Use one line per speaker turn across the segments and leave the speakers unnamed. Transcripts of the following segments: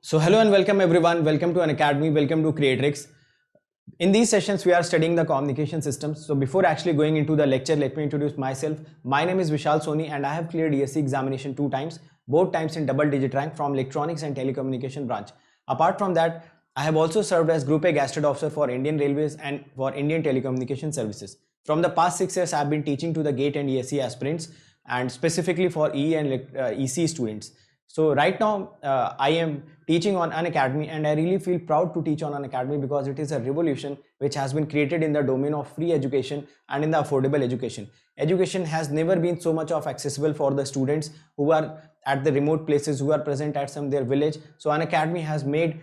So hello and welcome everyone. Welcome to an academy. Welcome to Creatrix. In these sessions, we are studying the communication systems. So before actually going into the lecture, let me introduce myself. My name is Vishal Soni and I have cleared ESC examination 2 times, both times in double-digit rank from Electronics and Telecommunication branch. Apart from that, I have also served as Group A Gazette Officer for Indian Railways and for Indian Telecommunication Services. From the past 6 years, I have been teaching to the GATE and ESC aspirants and specifically for EE and EC students. So right now I am teaching on Unacademy and I really feel proud to teach on Unacademy because it is a revolution which has been created in the domain of free education and in the affordable education. Education has never been so much of accessible for the students who are at the remote places, who are present at some their village. So Unacademy has made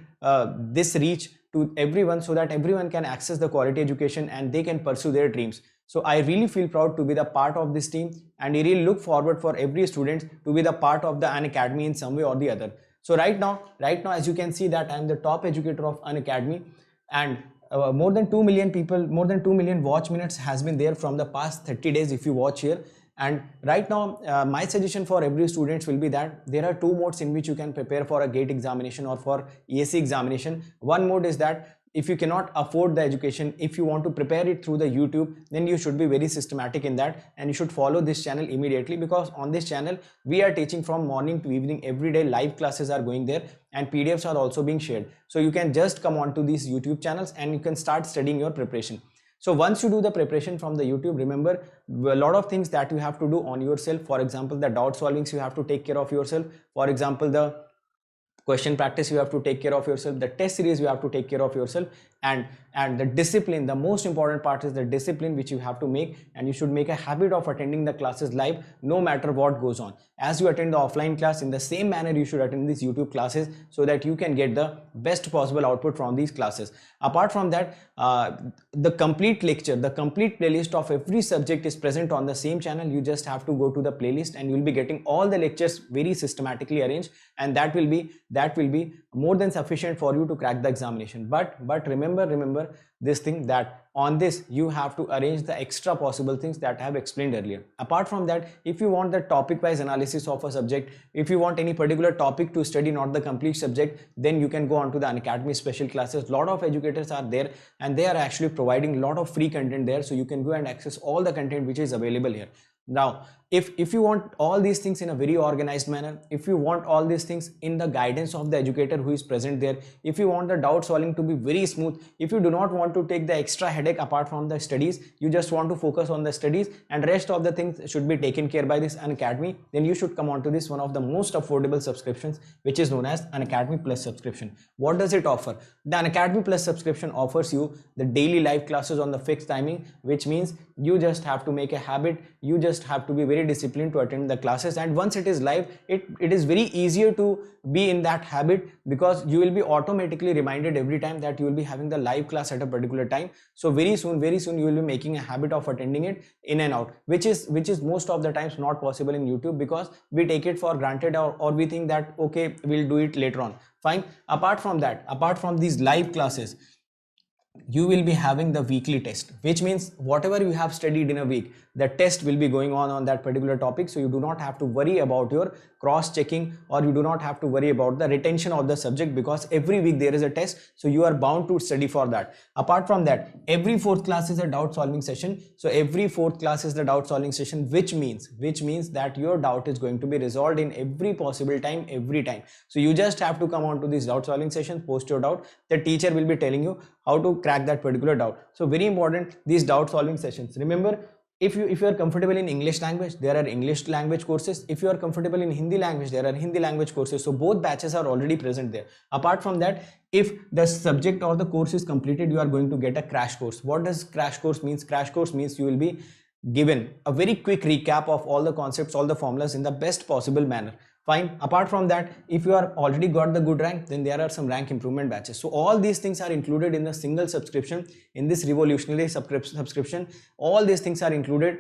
this reach to everyone so that everyone can access the quality education and they can pursue their dreams. So I really feel proud to be the part of this team and I really look forward for every student to be the part of the Unacademy in some way or the other. So right now as you can see that I am the top educator of Unacademy and more than 2 million people, more than 2 million watch minutes has been there from the past 30 days if you watch here. And right now my suggestion for every student will be that there are two modes in which you can prepare for a GATE examination or for ESC examination. One mode is that if you cannot afford the education, if you want to prepare it through the YouTube, then you should be very systematic in that and you should follow this channel immediately, because on this channel we are teaching from morning to evening. Every day live classes are going there and PDFs are also being shared. So you can just come on to these YouTube channels and you can start studying your preparation. So once you do the preparation from the YouTube, remember a lot of things that you have to do on yourself. For example, the doubt solvings you have to take care of yourself. For example, the question practice you have to take care of yourself, the test series you have to take care of yourself, and the discipline. The most important part is the discipline which you have to make, and you should make a habit of attending the classes live no matter what goes on. As you attend the offline class, in the same manner you should attend these YouTube classes so that you can get the best possible output from these classes. Apart from that, the complete lecture, the complete playlist of every subject is present on the same channel. You just have to go to the playlist and you will be getting all the lectures very systematically arranged, and that will be more than sufficient for you to crack the examination. But remember this thing, that on this you have to arrange the extra possible things that I have explained earlier. Apart from that, if you want the topic wise analysis of a subject, if you want any particular topic to study, not the complete subject, then you can go on to the Unacademy special classes. A lot of educators are there and they are actually providing a lot of free content there, so you can go and access all the content which is available here. Now if you want all these things in a very organized manner, if you want all these things in the guidance of the educator who is present there, if you want the doubt solving to be very smooth, if you do not want to take the extra headache apart from the studies, you just want to focus on the studies and rest of the things should be taken care by this Unacademy, then you should come on to this one of the most affordable subscriptions, which is known as Unacademy Plus subscription. What does it offer? The Unacademy Plus subscription offers you the daily live classes on the fixed timing, which means you just have to make a habit, you just have to be very disciplined to attend the classes, and once it is live, it is very easier to be in that habit, because you will be automatically reminded every time that you will be having the live class at a particular time. So very soon you will be making a habit of attending it in and out, which is most of the times not possible in YouTube, because we take it for granted, or we think that okay, we'll do it later on. Fine. Apart from that, apart from these live classes, you will be having the weekly test, which means whatever you have studied in a week, the test will be going on that particular topic. So you do not have to worry about your cross checking, or you do not have to worry about the retention of the subject, because every week there is a test, so you are bound to study for that. Apart from that, every fourth class is a doubt solving session. So every fourth class is the doubt solving session, which means that your doubt is going to be resolved in every possible time, every time. So you just have to come on to this doubt solving session, post your doubt, the teacher will be telling you how to crack that particular doubt. So very important, these doubt solving sessions. Remember, if you are comfortable in English language, there are English language courses. If you are comfortable in Hindi language, there are Hindi language courses. So both batches are already present there. Apart from that, if the subject or the course is completed, you are going to get a crash course. What does crash course means? Crash course means you will be given a very quick recap of all the concepts, all the formulas in the best possible manner. Fine. Apart from that, if you are already got the good rank, then there are some rank improvement batches. So all these things are included in a single subscription, in this revolutionary subscription. All these things are included.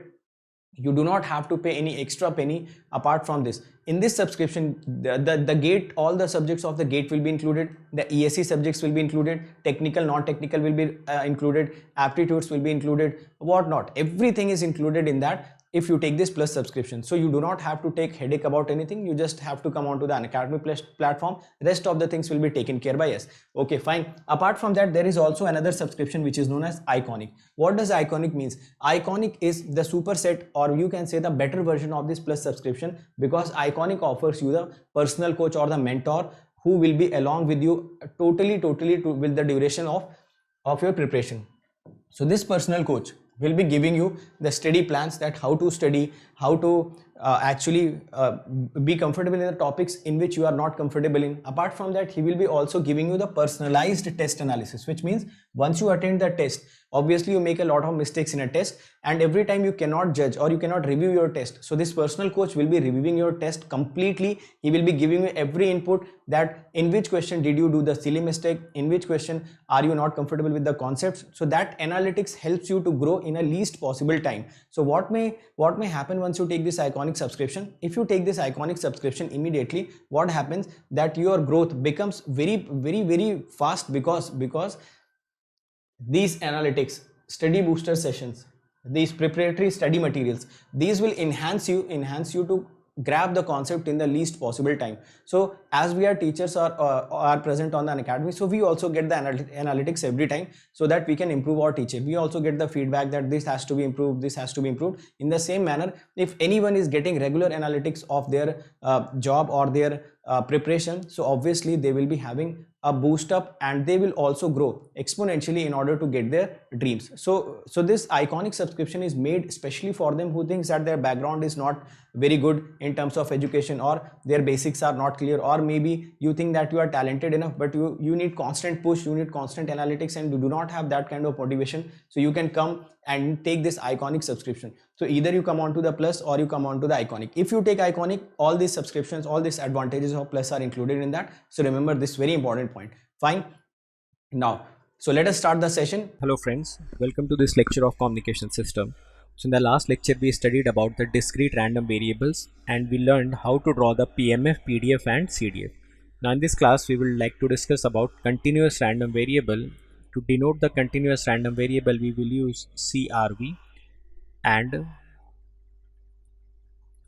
You do not have to pay any extra penny apart from this. In this subscription, the GATE, all the subjects of the GATE will be included, the ESC subjects will be included, technical, non-technical will be included, aptitudes will be included, whatnot. Everything is included in that. if you take this plus subscription. So you do not have to take headache about anything. You just have to come onto the Unacademy Plus platform. Rest of the things will be taken care by us. Okay, fine. Apart from that, there is also another subscription which is known as Iconic. What does Iconic means? Iconic is the superset, or you can say the better version of this plus subscription, because Iconic offers you the personal coach or the mentor who will be along with you totally with the duration of your preparation. So this personal coach will be giving you the study plans, that how to study, how to actually be comfortable in the topics in which you are not comfortable in. Apart from that, he will be also giving you the personalized test analysis, which means once you attend the test, obviously you make a lot of mistakes in a test, and every time you cannot judge or you cannot review your test. So this personal coach will be reviewing your test completely. He will be giving you every input, that in which question did you do the silly mistake, in which question are you not comfortable with the concepts. So that analytics helps you to grow in a least possible time. So what may happen once you take this Iconic subscription? If you take this Iconic subscription immediately, what happens, that your growth becomes very fast, because these analytics, study booster sessions, these preparatory study materials, these will enhance you to grab the concept in the least possible time. So as we are teachers are present on the Unacademy, so we also get the analytics every time, so that we can improve our teaching. We also get the feedback that this has to be improved, this has to be improved. In the same manner, if anyone is getting regular analytics of their job or their preparation, so obviously they will be having a boost up, and they will also grow exponentially in order to get their dreams. So this Iconic subscription is made especially for them who thinks that their background is not very good in terms of education, or their basics are not clear, or maybe you think that you are talented enough, but you need constant push, you need constant analytics, and you do not have that kind of motivation. So you can come and take this Iconic subscription. So either you come on to the Plus or you come on to the Iconic. If you take Iconic, all these subscriptions, all these advantages of Plus are included in that. So remember this very important point. Fine. Now, so let us start the session.
Hello friends, welcome to this lecture of communication system. So in the last lecture we studied about the discrete random variables, and we learned how to draw the PMF, PDF and CDF. Now in this class we will like to discuss about continuous random variable. To denote the continuous random variable we will use CRV, and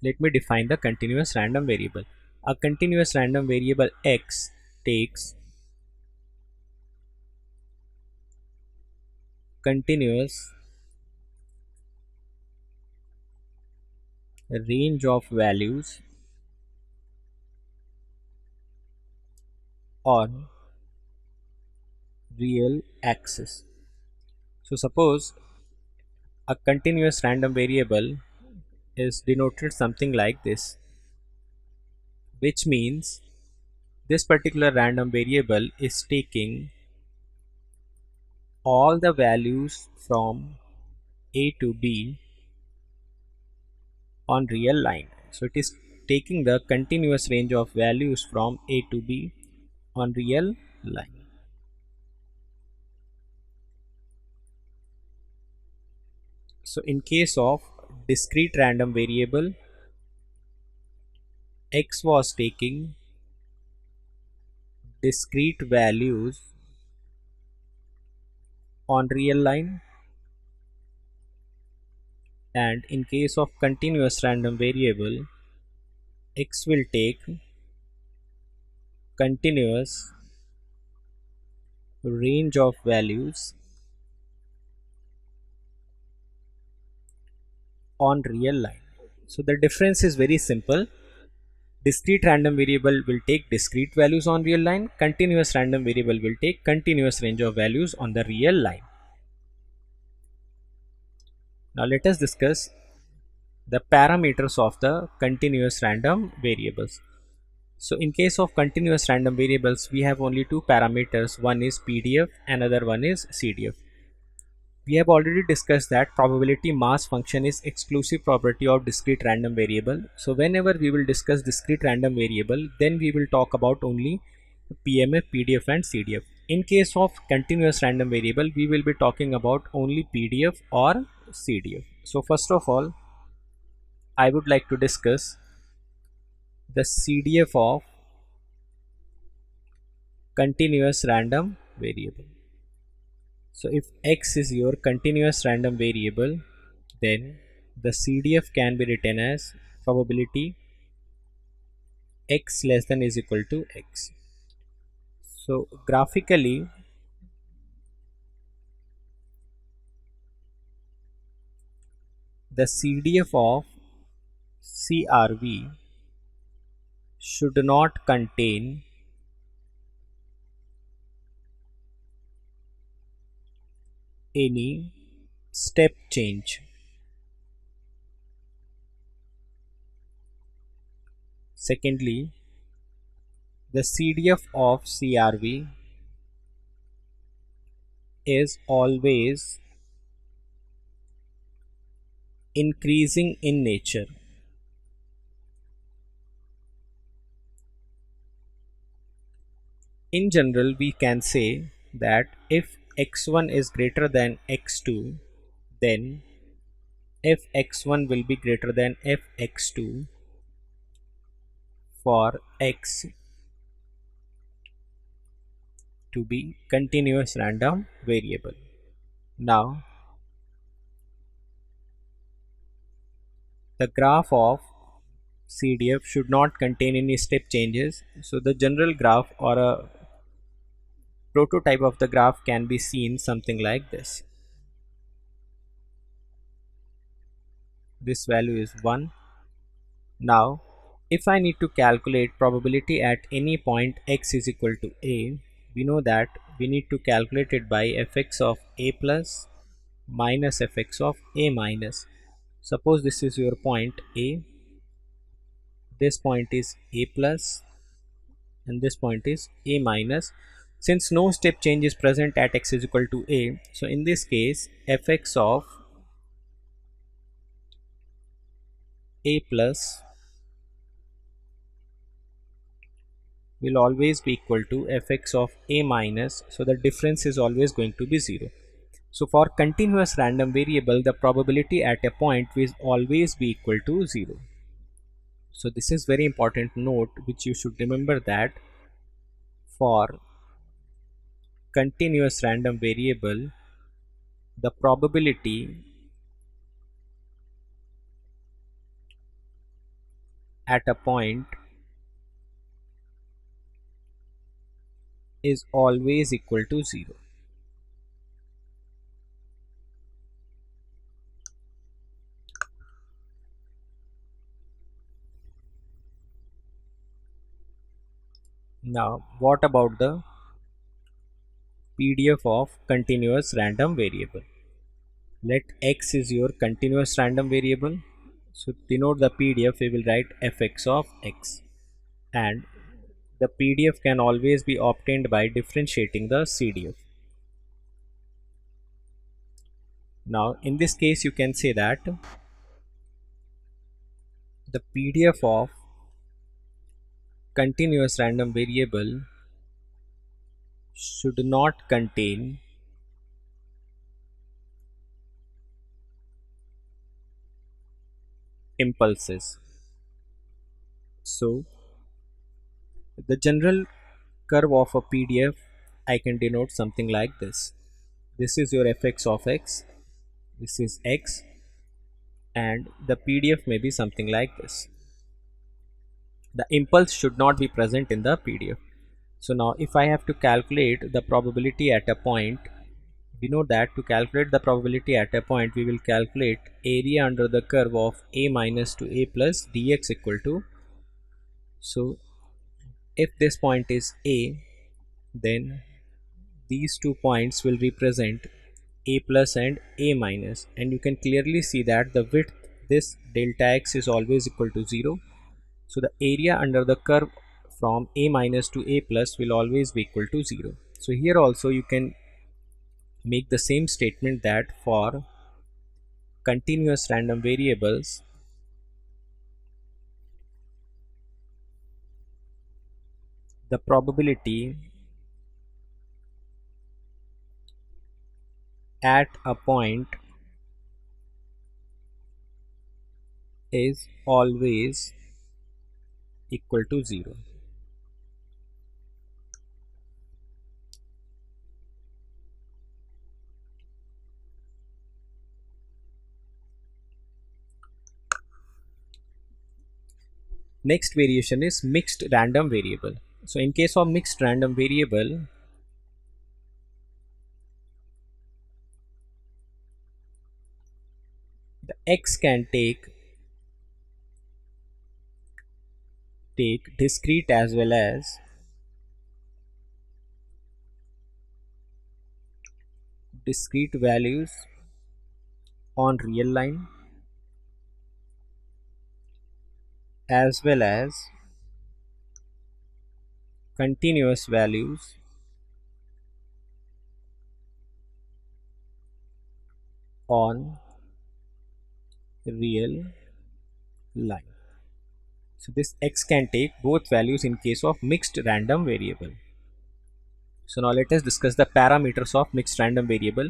let me define the continuous random variable. A continuous random variable X takes continuous range of values on real axis. So suppose a continuous random variable is denoted something like this, which means this particular random variable is taking all the values from A to B on real line. So it is taking the continuous range of values from A to B on real line. So in case of discrete random variable, X was taking discrete values on real line, and in case of continuous random variable, X will take continuous range of values on real line. So the difference is very simple. Discrete random variable will take discrete values on real line. Continuous random variable will take continuous range of values on the real line. Now let us discuss the parameters of the continuous random variables. So in case of continuous random variables, we have only two parameters. One is PDF, another one is CDF. We have already discussed that probability mass function is exclusive property of discrete random variable. So whenever we will discuss discrete random variable, then we will talk about only PMF, PDF and CDF. In case of continuous random variable, we will be talking about only PDF or CDF. So first of all, I would like to discuss the CDF of continuous random variable. So if X is your continuous random variable, then the CDF can be written as probability x less than is equal to x. So graphically, the CDF of CRV should not contain any step change. Secondly, the CDF of CRV is always increasing in nature. In general, we can say that if x1 is greater than x2, then fx1 will be greater than fx2 for x to be continuous random variable. Now, the graph of CDF should not contain any step changes. So the general graph or a prototype of the graph can be seen something like this. This value is 1. Now, if I need to calculate probability at any point x is equal to a, we know that we need to calculate it by fx of a plus minus fx of a minus. Suppose this is your point a, this point is a plus, and this point is a minus. Since no step change is present at x is equal to a, so in this case fx of a plus will always be equal to fx of a minus, so the difference is always going to be 0. So for continuous random variable, the probability at a point will always be equal to 0. So this is very important note which you should remember, that for continuous random variable, the probability at a point is always equal to 0. Now, what about the PDF of continuous random variable? Let x is your continuous random variable. So denote the PDF, we will write fx of x, and the PDF can always be obtained by differentiating the CDF. Now in this case, you can say that the PDF of continuous random variable should not contain impulses. So the general curve of a PDF I can denote something like this. This is your fx of x, this is x, and the PDF may be something like this. The impulse should not be present in the PDF. So now if I have to calculate the probability at a point, we know that to calculate the probability at a point, we will calculate area under the curve of a minus to a plus dx equal to, so if this point is a, then these 2 points will represent a plus and a minus, and you can clearly see that the width, this delta x, is always equal to 0. So the area under the curve from a minus to a plus will always be equal to 0. So here also you can make the same statement, that for continuous random variables, the probability at a point is always equal to 0. Next variation is mixed random variable. So in case of mixed random variable, the x can take discrete as well as discrete values on real line as well as continuous values on real line. So this x can take both values in case of mixed random variable. So now let us discuss the parameters of mixed random variable.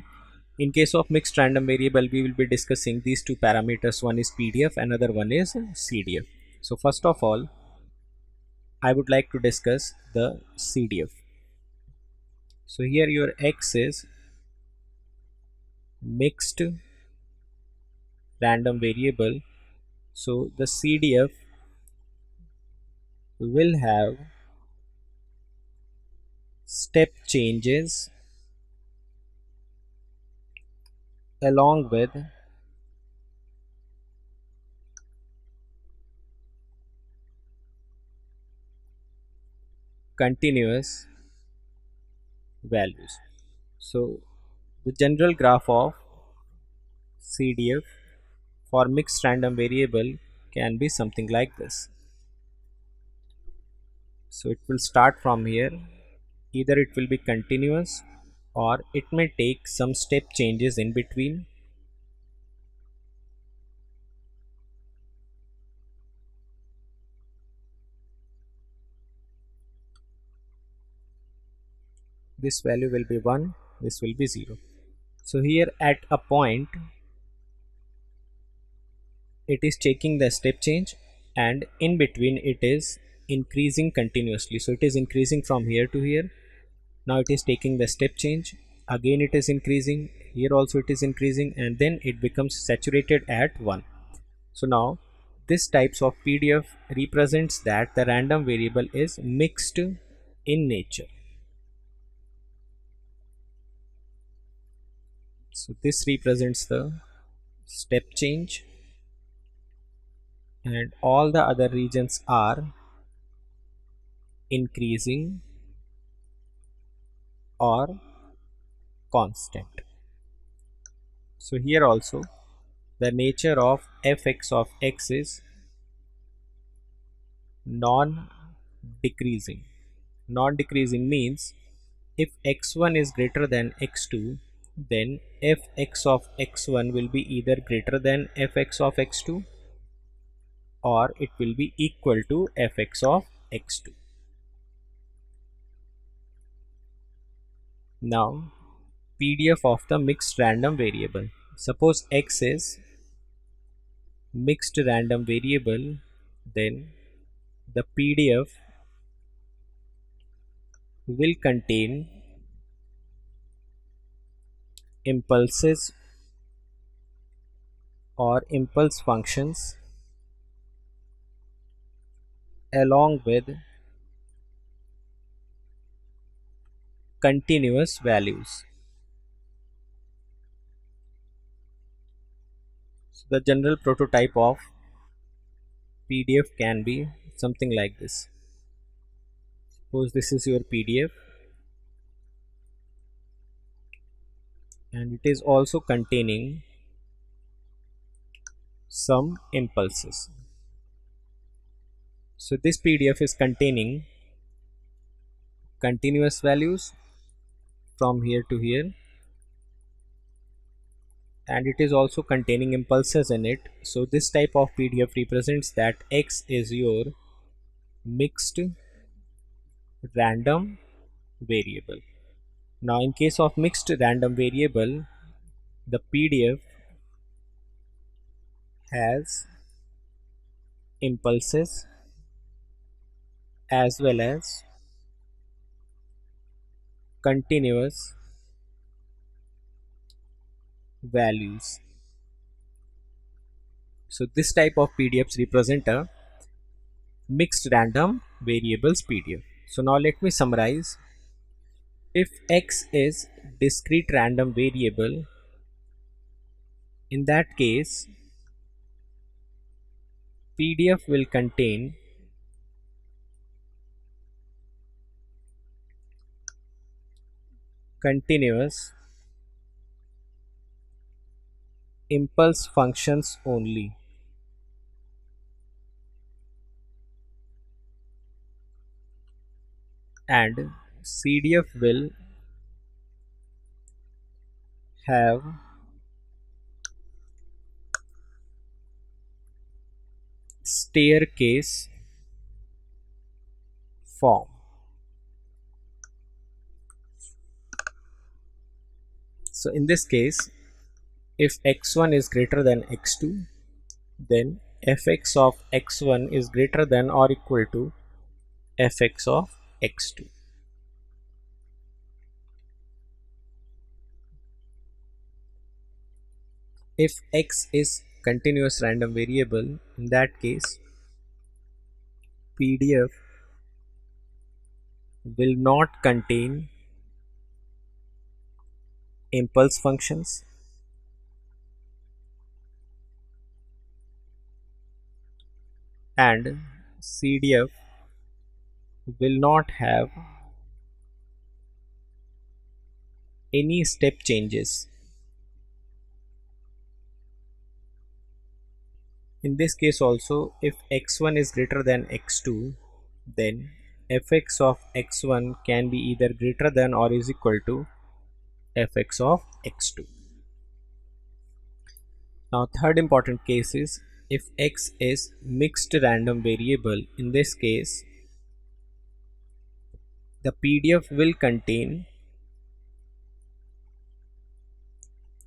In case of mixed random variable, we will be discussing these two parameters. One is PDF, another one is CDF. So first of all, I would like to discuss the CDF. So here your x is mixed random variable. So the CDF will have step changes along with continuous values. So the general graph of CDF for mixed random variable can be something like this. So it will start from here. Either it will be continuous or it may take some step changes in between. This value will be 1, this will be 0. So here at a point it is taking the step change, and in between it is increasing continuously. So it is increasing from here to here. Now it is taking the step change, again it is increasing, here also it is increasing, and then it becomes saturated at 1. So now this types of PDF represents that the random variable is mixed in nature. So this represents the step change, and all the other regions are increasing or constant. So here also the nature of fx of x is non-decreasing. Non-decreasing means if x1 is greater than x2, then fx of x1 will be either greater than fx of x2 or it will be equal to fx of x2. Now PDF of the mixed random variable. Suppose x is mixed random variable, then the PDF will contain impulses or impulse functions along with continuous values. So the general prototype of PDF can be something like this. Suppose this is your PDF and it is also containing some impulses. So this PDF is containing continuous values from here to here, and it is also containing impulses in it. So this type of PDF represents that x is your mixed random variable. Now in case of mixed random variable, the PDF has impulses as well as continuous values. So this type of PDFs represent a mixed random variables PDF. So now let me summarize. If X is discrete random variable, in that case PDF will contain continuous impulse functions only, and CDF will have staircase form. So in this case, if x1 is greater than x2, then fx of x1 is greater than or equal to fx of x2. If x is continuous random variable, in that case PDF will not contain impulse functions, and CDF will not have any step changes. In this case also, if x1 is greater than x2, then fx of x1 can be either greater than or is equal to fx of x2. Now third important case is if x is mixed random variable. In this case the PDF will contain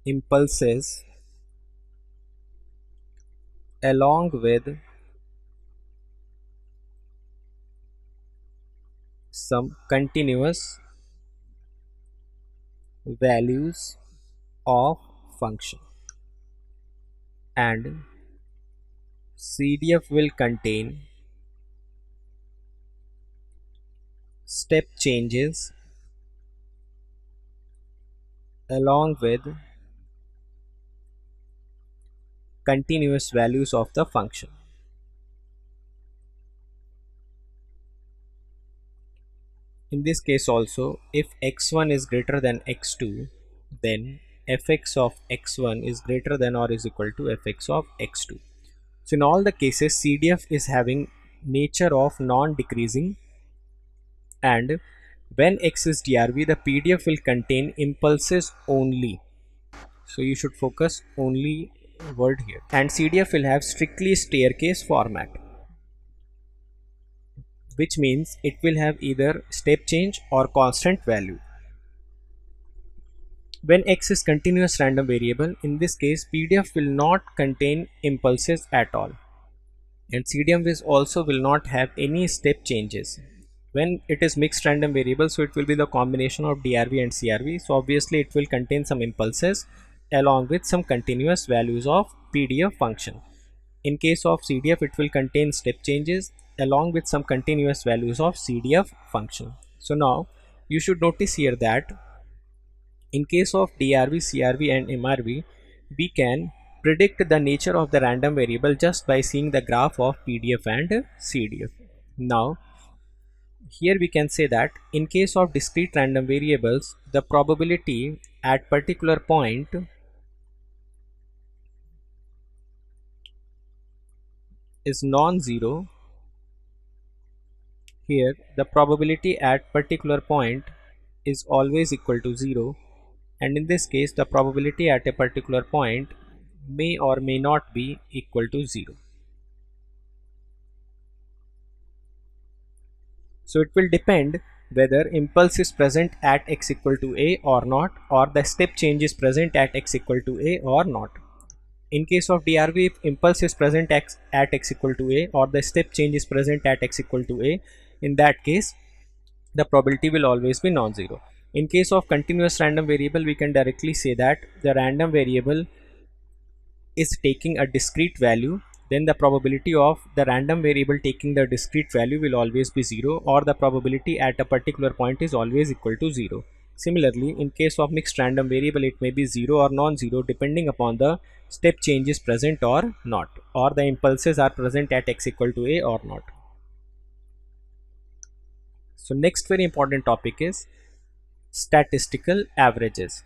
impulses along with some continuous values of function, and CDF will contain step changes along with continuous values of the function. In this case also, if x1 is greater than x2, then fx of x1 is greater than or is equal to fx of x2. So in all the cases CDF is having nature of non-decreasing, and when x is DRV, the PDF will contain impulses only. So you should focus only word here. And CDF will have strictly staircase format, which means it will have either step change or constant value. When x is continuous random variable, in this case PDF will not contain impulses at all, and CDF also will not have any step changes. When it is mixed random variable, so it will be the combination of DRV and CRV, so obviously it will contain some impulses along with some continuous values of PDF function. In case of CDF, it will contain step changes along with some continuous values of CDF function. So now you should notice here that in case of DRV, CRV and MRV, we can predict the nature of the random variable just by seeing the graph of PDF and CDF. Now here we can say that in case of discrete random variables, the probability at particular point is non-zero. Here the probability at particular point is always equal to 0, and in this case the probability at a particular point may or may not be equal to 0. So it will depend whether impulse is present at x equal to a or not, or the step change is present at x equal to a or not. In case of DRV, if impulse is present at x equal to a or the step change is present at x equal to a, in that case the probability will always be non-zero. In case of continuous random variable, we can directly say that the random variable is taking a discrete value then the probability of the random variable taking the discrete value will always be 0, or the probability at a particular point is always equal to 0. Similarly, in case of mixed random variable, it may be 0 or non-zero depending upon the step change is present or not, or the impulses are present at x equal to a or not. So next very important topic is statistical averages.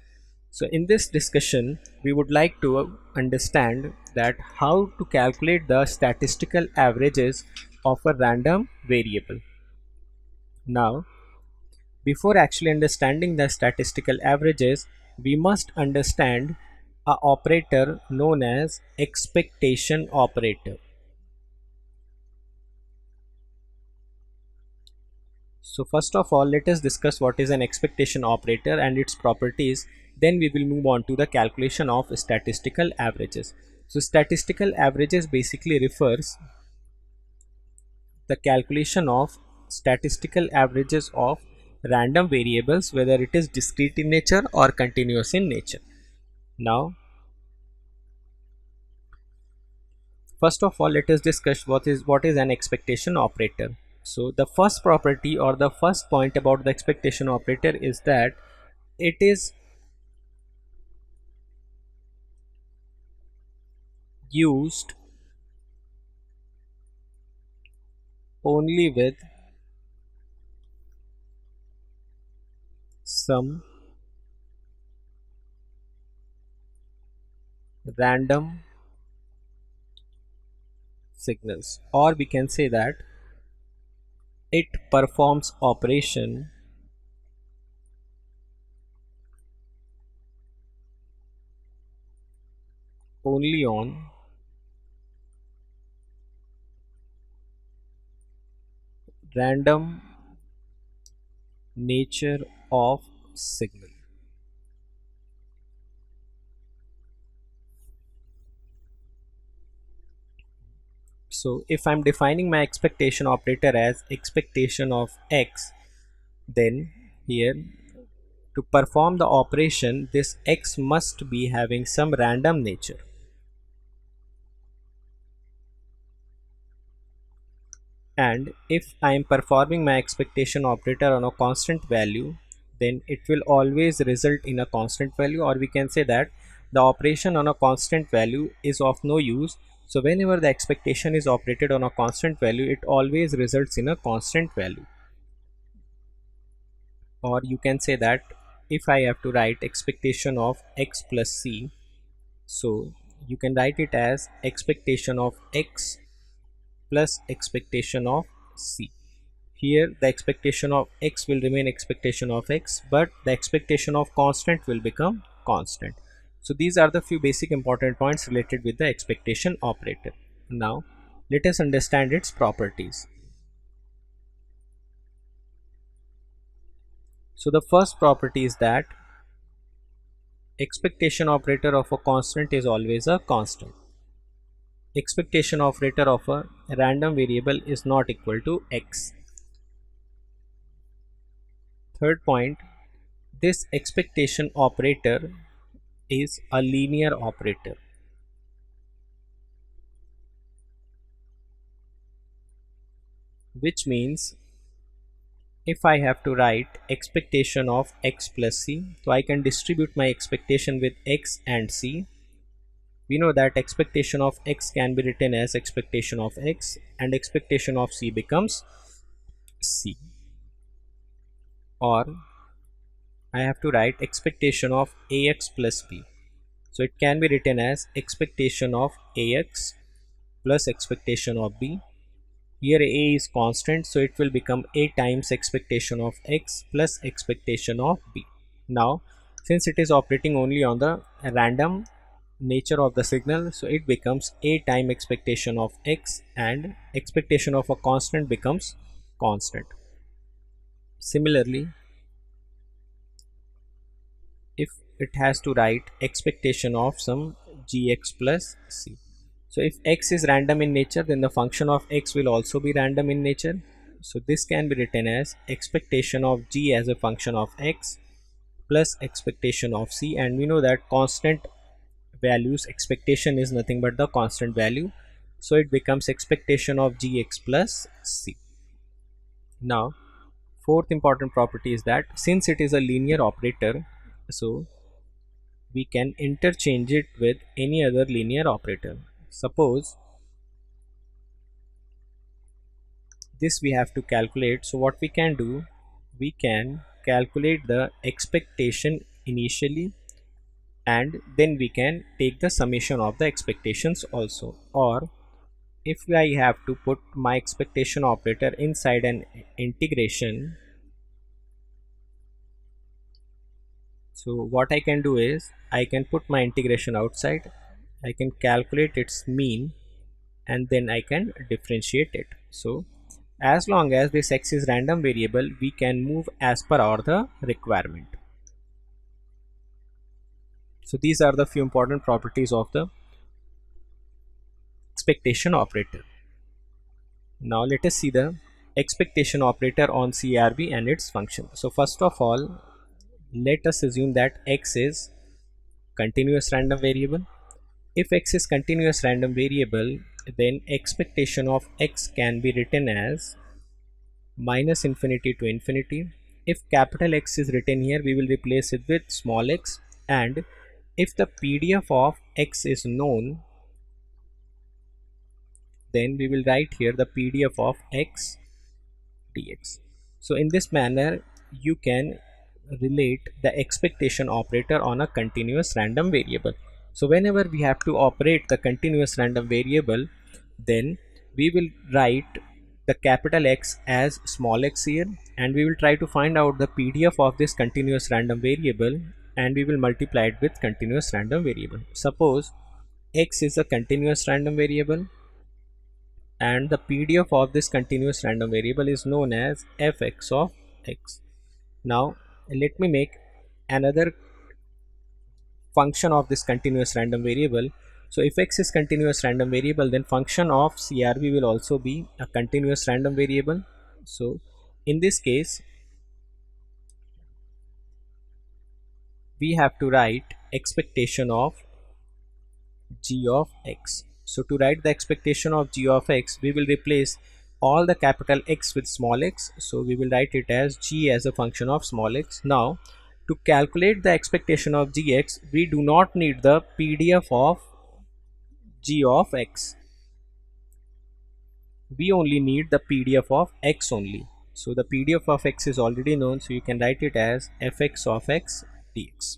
So in this discussion, we would like to understand that how to calculate the statistical averages of a random variable. Now, before actually understanding the statistical averages, we must understand a operator known as expectation operator. So first of all, let us discuss what is an expectation operator and its properties. Then we will move on to the calculation of statistical averages. So statistical averages basically refers the calculation of statistical averages of random variables, whether it is discrete in nature or continuous in nature. Now, first of all, let us discuss what is an expectation operator. So the first property or the first point about the expectation operator is that it is used only with some random signals, or we can say that it performs operation only on random nature of signal. So if I'm defining my expectation operator as expectation of x, then here to perform the operation, this x must be having some random nature. And if I am performing my expectation operator on a constant value, then it will always result in a constant value, or we can say that the operation on a constant value is of no use. So whenever the expectation is operated on a constant value, it always results in a constant value. Or you can say that if I have to write expectation of x plus c, so you can write it as expectation of x plus expectation of c. Here the expectation of x will remain expectation of x, but the expectation of constant will become constant. So these are the few basic important points related with the expectation operator. Now let us understand its properties. So the first property is that expectation operator of a constant is always a constant. Expectation operator of a random variable is not equal to x. Third point, this expectation operator is a linear operator. Which means if I have to write expectation of x plus c, so I can distribute my expectation with x and c. We know that expectation of x can be written as expectation of x, and expectation of c becomes c. Or I have to write expectation of ax plus b. So it can be written as expectation of ax plus expectation of b. Here a is constant, so it will become a times expectation of x plus expectation of b. Now, since it is operating only on the random nature of the signal, so it becomes a time expectation of x, and expectation of a constant becomes constant. Similarly, if it has to write expectation of some gx plus c. So if x is random in nature, then the function of x will also be random in nature. So this can be written as expectation of g as a function of x plus expectation of c, and we know that constant values expectation is nothing but the constant value. So it becomes expectation of gx plus c. Now, fourth important property is that since it is a linear operator, so we can interchange it with any other linear operator. Suppose this we have to calculate. So what we can do, we can calculate the expectation initially, and then we can take the summation of the expectations also. Or if I have to put my expectation operator inside an integration, so what I can do is I can put my integration outside, I can calculate its mean, and then I can differentiate it. So as long as this x is random variable, we can move as per our the requirement. So these are the few important properties of the expectation operator. Now let us see the expectation operator on CRV and its function. So first of all, let us assume that x is continuous random variable. If x is continuous random variable, then expectation of x can be written as minus infinity to infinity. If capital X is written here, we will replace it with small x, and if the PDF of x is known, then we will write here the PDF of x dx. So in this manner, you can relate the expectation operator on a continuous random variable. So whenever we have to operate the continuous random variable, then we will write the capital X as small x here, and we will try to find out the PDF of this continuous random variable, and we will multiply it with continuous random variable. Suppose x is a continuous random variable, and the PDF of this continuous random variable is known as fx of x. Now let me make another function of this continuous random variable. So if x is continuous random variable, then function of CRV will also be a continuous random variable. So in this case, we have to write expectation of g of x. So to write the expectation of g of x, we will replace all the capital X with small x. So we will write it as g as a function of small x. Now to calculate the expectation of gx, we do not need the PDF of g of x. We only need the PDF of x only. So the PDF of x is already known, so you can write it as fx of x dx.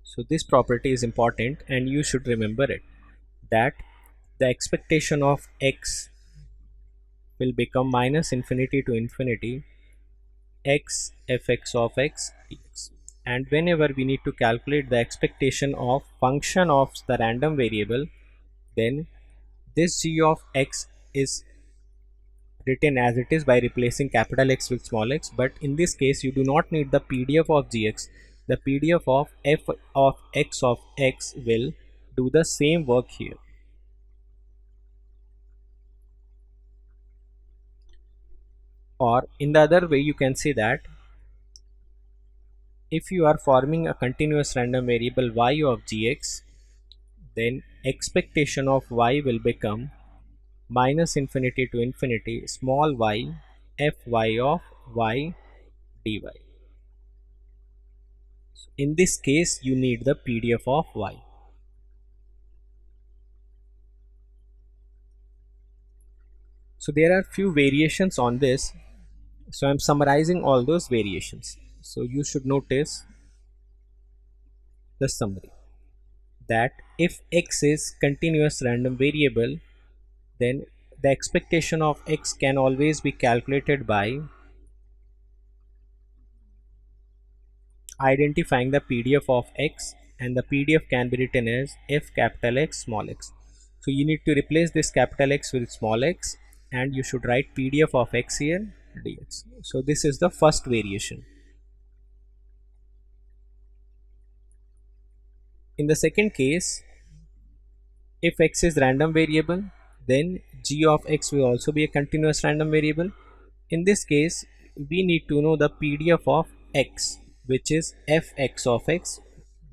So this property is important and you should remember it, that the expectation of x will become minus infinity to infinity x fx of x dx. And whenever we need to calculate the expectation of function of the random variable, then this g of x is written as it is by replacing capital X with small x, but in this case you do not need the PDF of gx. The PDF of f of x will do the same work here. Or in the other way, you can say that if you are forming a continuous random variable y of gx, then expectation of y will become minus infinity to infinity small y fy of y dy. In this case, you need the PDF of y. So there are few variations on this. So I'm summarizing all those variations. So you should notice the summary, that if x is continuous random variable, then the expectation of x can always be calculated by identifying the PDF of x, and the PDF can be written as f capital X small x. So you need to replace this capital X with small x, and you should write PDF of x here dx. So this is the first variation. In the second case, if x is random variable, then g of x will also be a continuous random variable. In this case, we need to know the PDF of x, which is fx of x.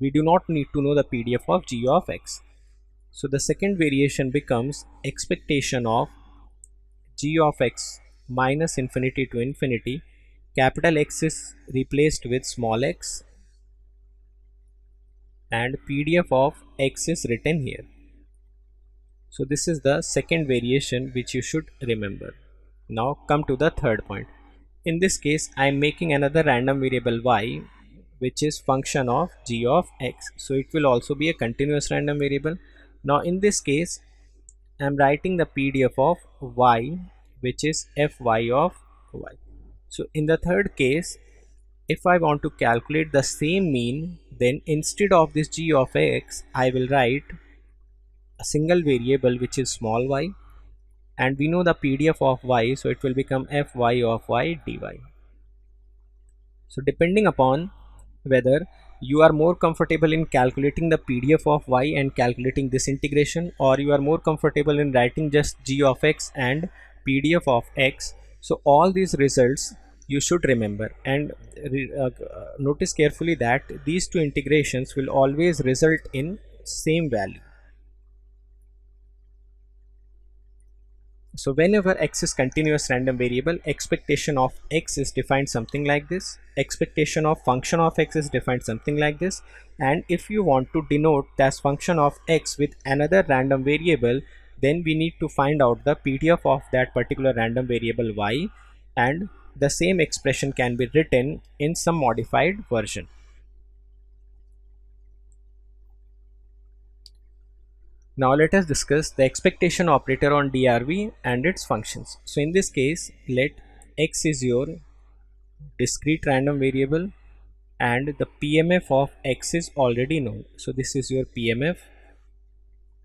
We do not need to know the PDF of g of x. So the second variation becomes expectation of g of x minus infinity to infinity. Capital X is replaced with small x and PDF of x is written here. So this is the second variation which you should remember. Now come to the third point. In this case I am making another random variable y which is function of g of x. So it will also be a continuous random variable. Now in this case I am writing the PDF of y which is fy of y. So in the third case, if I want to calculate the same mean, then instead of this g of x, I will write a single variable which is small y, and we know the PDF of y, so it will become fy of y dy. So depending upon whether you are more comfortable in calculating the PDF of y and calculating this integration, or you are more comfortable in writing just g of x and PDF of x, so all these results you should remember, and notice carefully that these two integrations will always result in same value. So whenever x is continuous random variable, expectation of x is defined something like this, expectation of function of x is defined something like this, and if you want to denote this function of x with another random variable, then we need to find out the PDF of that particular random variable y, and the same expression can be written in some modified version. Now let us discuss the expectation operator on DRV and its functions. So in this case, let x is your discrete random variable and the PMF of x is already known. So this is your PMF.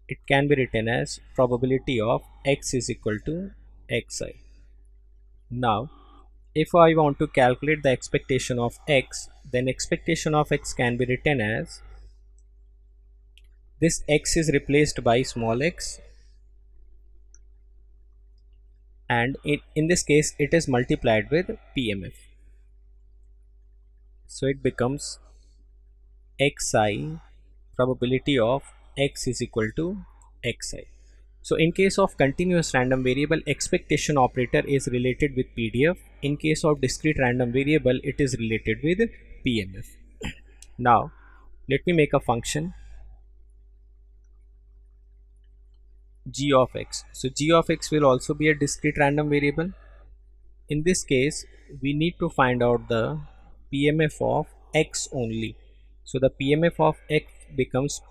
It can be written as probability of x is equal to xi. Now if I want to calculate the expectation of x, then expectation of x can be written as this x is replaced by small x, and in this case it is multiplied with PMF. So it becomes xi probability of x is equal to xi. So in case of continuous random variable, expectation operator is related with PDF. In case of discrete random variable, it is related with PMF. Now let me make a function g of x. So g of x will also be a discrete random variable. In this case we need to find out the PMF of x only. So the PMF of x becomes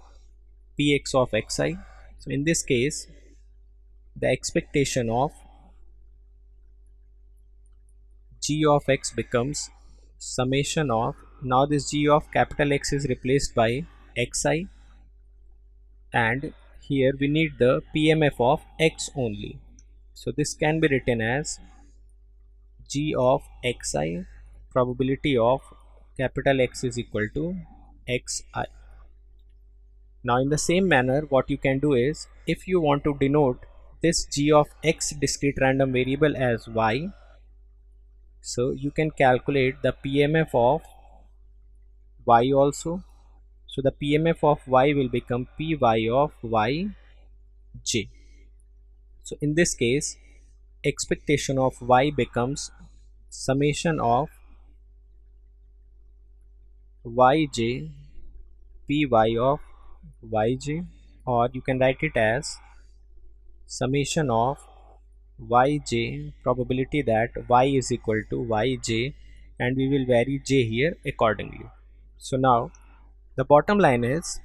px of xi. So in this case the expectation of g of x becomes summation of, now this g of capital X is replaced by xi, and here we need the PMF of x only. So this can be written as g of xi probability of capital X is equal to xi. Now in the same manner, what you can do is, if you want to denote this g of x discrete random variable as y, so you can calculate the PMF of y also. So the PMF of y will become py of yj. So in this case expectation of y becomes summation of yj py of yj, or you can write it as summation of yj probability that y is equal to yj, and we will vary j here accordingly. So now the bottom line is,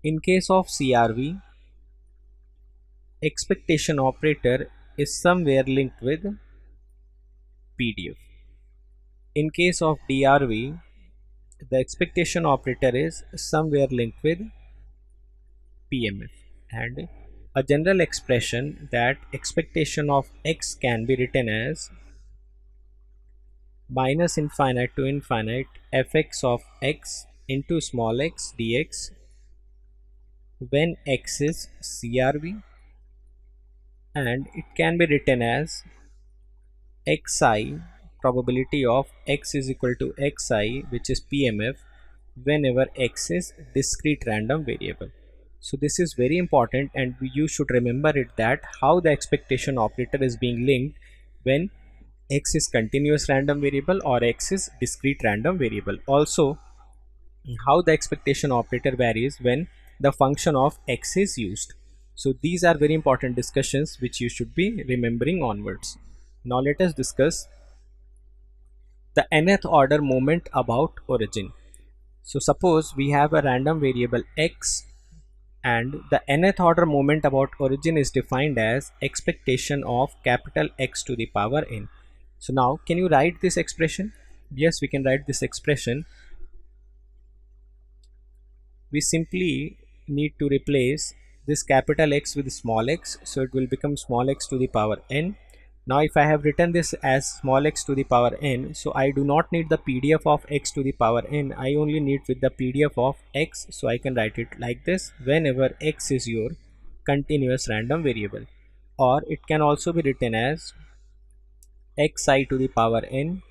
in case of CRV, expectation operator is somewhere linked with PDF. In case of DRV, the expectation operator is somewhere linked with PMF, and a general expression that expectation of x can be written as minus infinite to infinite fx of x into small x dx when x is CRV, and it can be written as xi probability of x is equal to xi, which is PMF, whenever x is discrete random variable. So this is very important, and you should remember it, that how the expectation operator is being linked when x is continuous random variable or x is discrete random variable. Also, how the expectation operator varies when the function of x is used. So these are very important discussions which you should be remembering onwards. Now let us discuss the nth order moment about origin. So suppose we have a random variable x, and the nth order moment about origin is defined as expectation of capital X to the power n. So now can you write this expression? Yes, we can write this expression. We simply need to replace this capital X with small x, so it will become small x to the power n. Now if I have written this as small x to the power n, so I do not need the PDF of x to the power n, I only need with the PDF of x, so I can write it like this: whenever x is your continuous random variable. Or it can also be written as xi to the power n,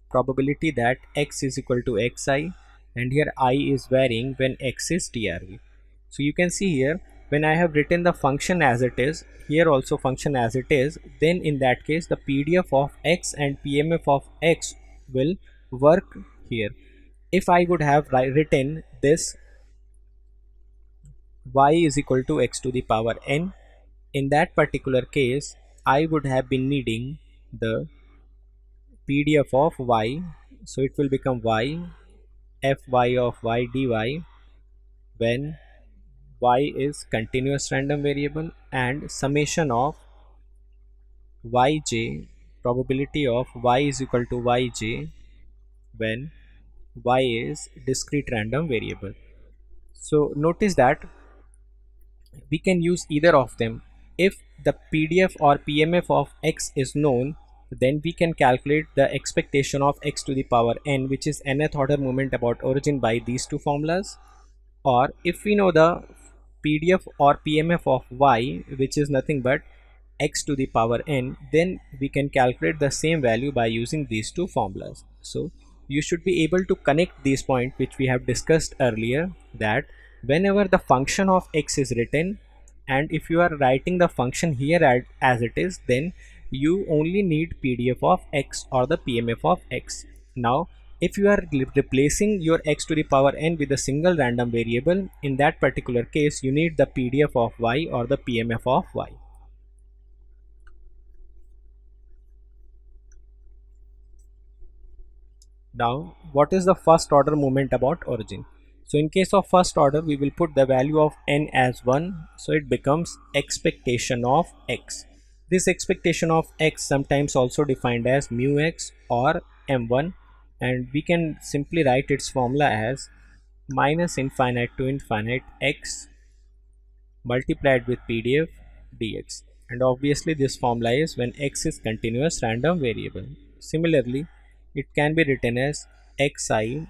probability that x is equal to xi, and here I is varying when x is trv. So you can see here, when I have written the function as it is, here also function as it is, then in that case the PDF of x and PMF of x will work here. If I would have written this y is equal to x to the power n, in that particular case I would have been needing the PDF of y, so it will become y fy of y dy when y is continuous random variable, and summation of yj, probability of y is equal to yj when y is discrete random variable. So notice that we can use either of them. If the PDF or PMF of x is known, then we can calculate the expectation of x to the power n, which is nth order moment about origin, by these two formulas. Or if we know the PDF or PMF of y, which is nothing but x to the power n, then we can calculate the same value by using these two formulas. So you should be able to connect these points which we have discussed earlier, that whenever the function of x is written, and if you are writing the function here as it is, then you only need PDF of x or the PMF of x. Now if you are replacing your x to the power n with a single random variable, in that particular case you need the PDF of y or the PMF of y. Now what is the first order moment about origin? So in case of first order, we will put the value of n as 1, so it becomes expectation of x. This expectation of x sometimes also defined as mu x or m1, and we can simply write its formula as minus infinite to infinite x multiplied with PDF dx, and obviously this formula is when x is continuous random variable. Similarly, it can be written as xi,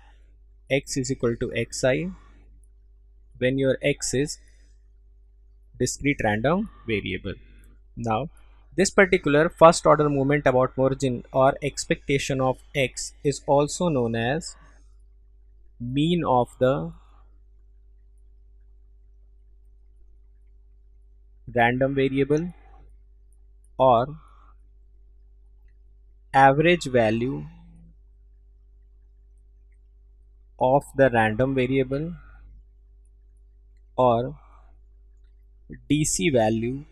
x is equal to xi when your x is discrete random variable. Now this particular first order moment about origin or expectation of x is also known as mean of the random variable or average value of the random variable or DC value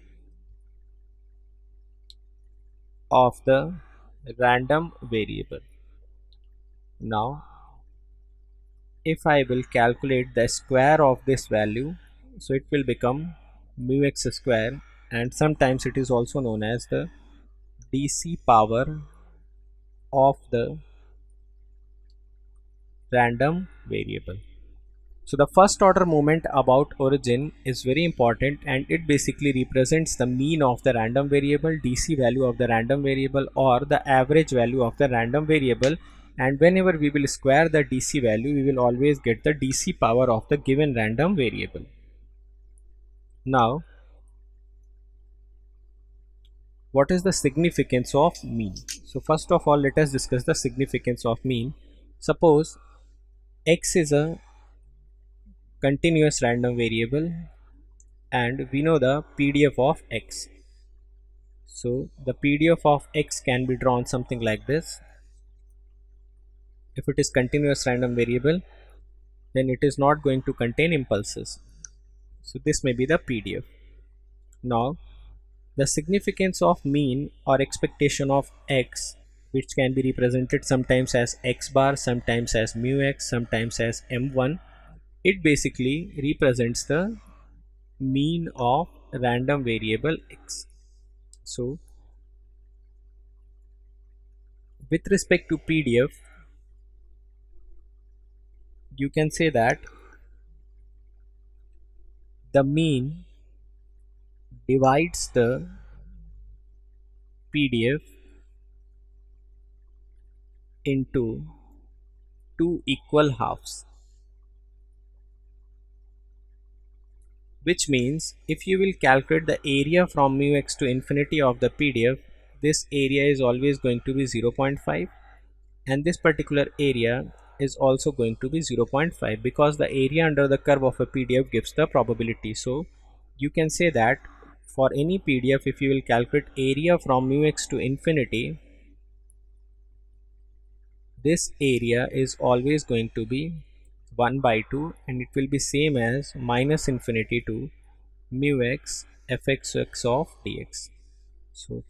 of the random variable. Now if I will calculate the square of this value, so it will become mu x square, and sometimes it is also known as the DC power of the random variable. So the first order moment about origin is very important, and it basically represents the mean of the random variable, DC value of the random variable, or the average value of the random variable. And whenever we will square the DC value, we will always get the DC power of the given random variable. Now what is the significance of mean? So first of all, let us discuss the significance of mean. Suppose x is a continuous random variable and we know the PDF of x. So the PDF of x can be drawn something like this. If it is continuous random variable, then it is not going to contain impulses. So this may be the PDF. Now the significance of mean or expectation of x, which can be represented sometimes as x bar, sometimes as mu x, sometimes as m1, it basically represents the mean of random variable x. So with respect to PDF, you can say that the mean divides the PDF into two equal halves, which means if you will calculate the area from mu x to infinity of the PDF, this area is always going to be 0.5, and this particular area is also going to be 0.5 because the area under the curve of a PDF gives the probability. So you can say that for any PDF, if you will calculate area from mu x to infinity, this area is always going to be 1 by 2, and it will be same as minus infinity to mu x fx of dx. So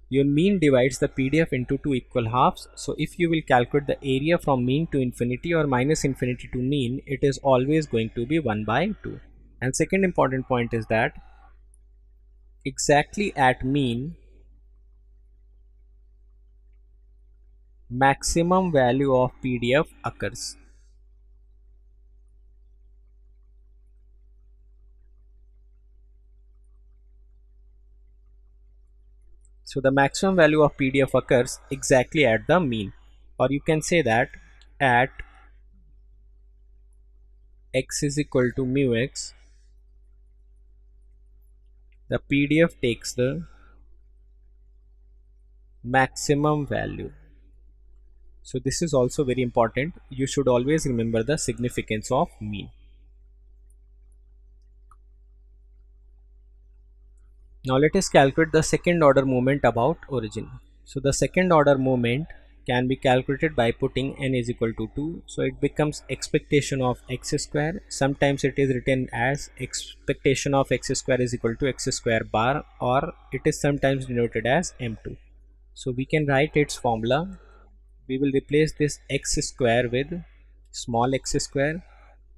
your mean divides the PDF into two equal halves. So if you will calculate the area from mean to infinity or minus infinity to mean, it is always going to be 1 by 2. And second important point is that exactly at mean, maximum value of PDF occurs. So the maximum value of PDF occurs exactly at the mean, or you can say that at x is equal to mu x, the PDF takes the maximum value. So this is also very important. You should always remember the significance of mean. Now let us calculate the second order moment about origin. So the second order moment can be calculated by putting n is equal to 2. So it becomes expectation of x square. Sometimes it is written as expectation of x square is equal to x square bar, or it is sometimes denoted as m2. So we can write its formula. We will replace this x square with small x square.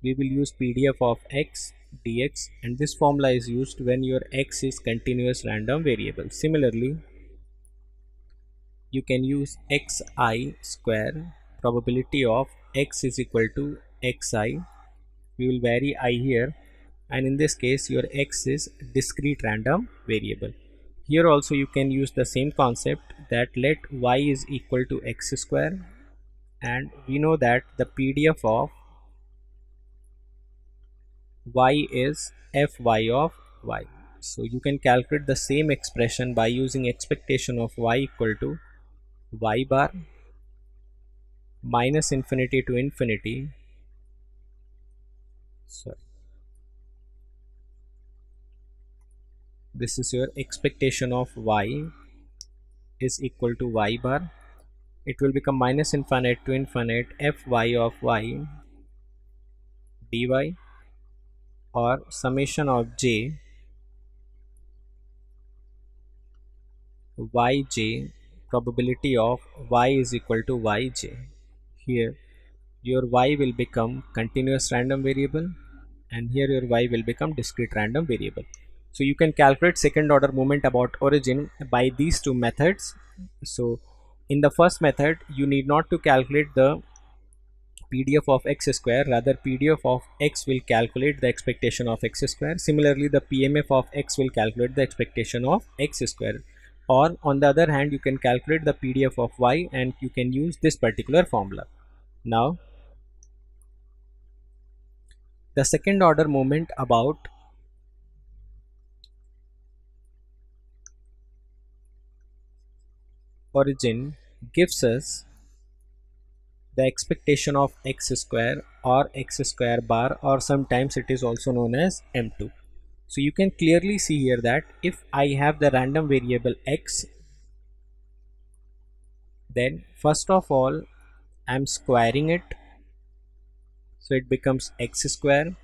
We will use PDF of x dx, and this formula is used when your x is continuous random variable. Similarly, you can use xi square, probability of x is equal to xi. We will vary I here, and in this case your x is discrete random variable. Here also you can use the same concept, that let y is equal to x square, and we know that the PDF of y is fy of y. So you can calculate the same expression by using expectation of y equal to y bar minus infinity to infinity. Sorry. This is your expectation of y is equal to y bar. It will become minus infinite to infinite fy of y dy, or summation of j yj, probability of y is equal to yj. Here your y will become continuous random variable, and here your y will become discrete random variable. So you can calculate second order moment about origin by these two methods. So in the first method, you need not to calculate the PDF of x square, rather PDF of x will calculate the expectation of x square. Similarly, the PMF of x will calculate the expectation of x square. Or on the other hand, you can calculate the PDF of y and you can use this particular formula. Now the second order moment about origin gives us the expectation of x square or x square bar, or sometimes it is also known as m2. So you can clearly see here that if I have the random variable x, then first of all I'm squaring it, so it becomes x square,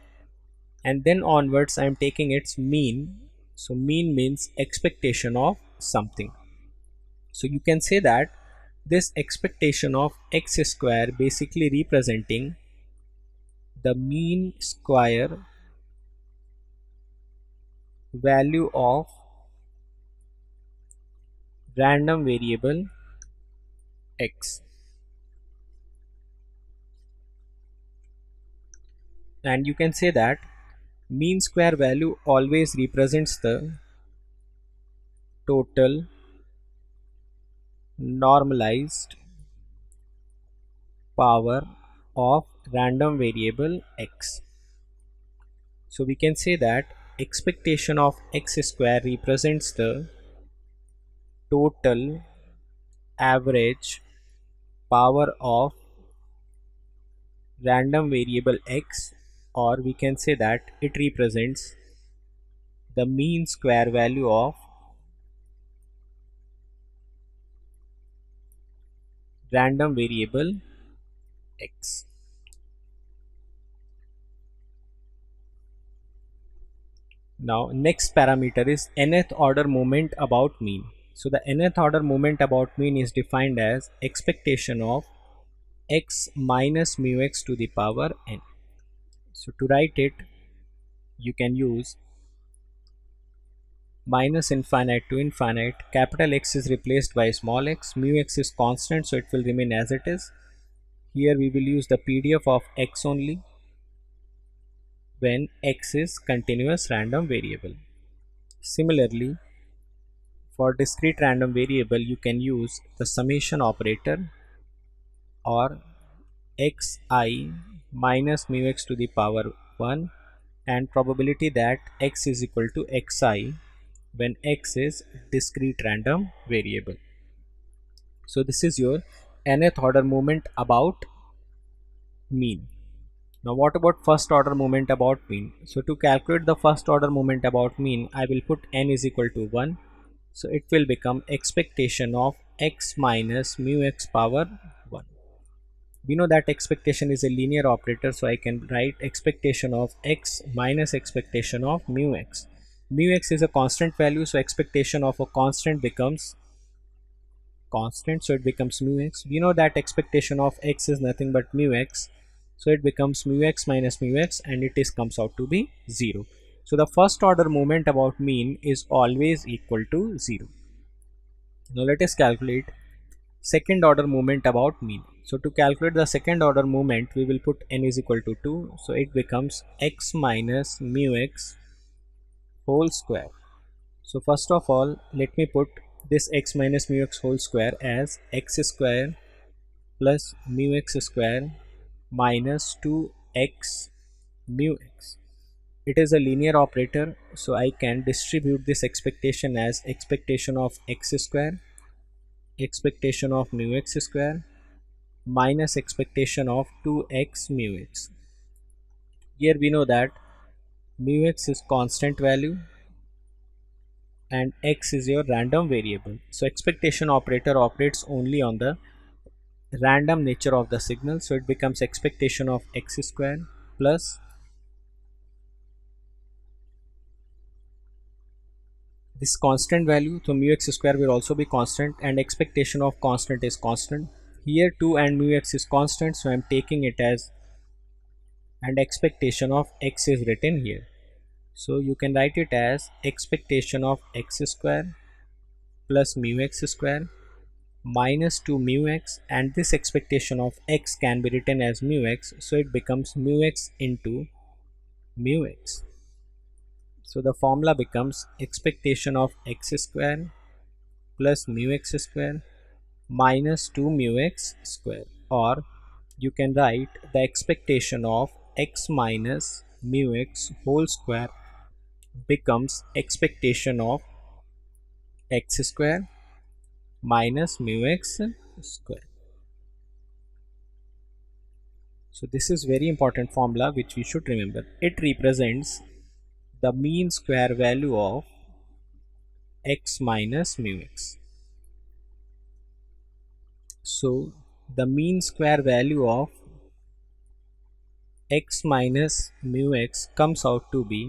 and then onwards I'm taking its mean. So mean means expectation of something. So you can say that this expectation of x square basically representing the mean square value of random variable x. And you can say that mean square value always represents the total normalized power of random variable x. So we can say that expectation of x square represents the total average power of random variable x, or we can say that it represents the mean square value of random variable x. Now next parameter is nth order moment about mean. So the nth order moment about mean is defined as expectation of x minus mu x to the power n. So to write it, you can use minus infinite to infinite. Capital X is replaced by small x. Mu x is constant, so it will remain as it is. Here we will use the PDF of x only when x is continuous random variable. Similarly, for discrete random variable, you can use the summation operator or xi minus mu x to the power 1 and probability that x is equal to xi when x is discrete random variable. So this is your nth order moment about mean. Now what about first order moment about mean? So to calculate the first order moment about mean, I will put n is equal to 1. So it will become expectation of x minus mu x power 1. We know that expectation is a linear operator, so I can write expectation of x minus expectation of mu x. Mu x is a constant value, so expectation of a constant becomes constant, so it becomes mu x. We know that expectation of x is nothing but mu x, so it becomes mu x minus mu x, and it is comes out to be 0. So the first order moment about mean is always equal to 0. Now let us calculate second order moment about mean. So to calculate the second order moment, we will put n is equal to 2, so it becomes x minus mu x whole square. So first of all, let me put this x minus mu x whole square as x square plus mu x square minus 2x mu x. It is a linear operator, so I can distribute this expectation as expectation of x square, expectation of mu x square minus expectation of 2x mu x. Here we know that mu x is constant value and x is your random variable. So expectation operator operates only on the random nature of the signal, so it becomes expectation of x square plus this constant value, so mu x square will also be constant, and expectation of constant is constant. Here 2 and mu x is constant, so I am taking it as, and expectation of x is written here. So you can write it as expectation of x square plus mu x square minus 2 mu x, and this expectation of x can be written as mu x, so it becomes mu x into mu x. So the formula becomes expectation of x square plus mu x square minus 2 mu x square, or you can write the expectation of x minus mu x whole square becomes expectation of x square minus mu x square. So this is very important formula which we should remember. It represents the mean square value of x minus mu x. So the mean square value of x minus mu x comes out to be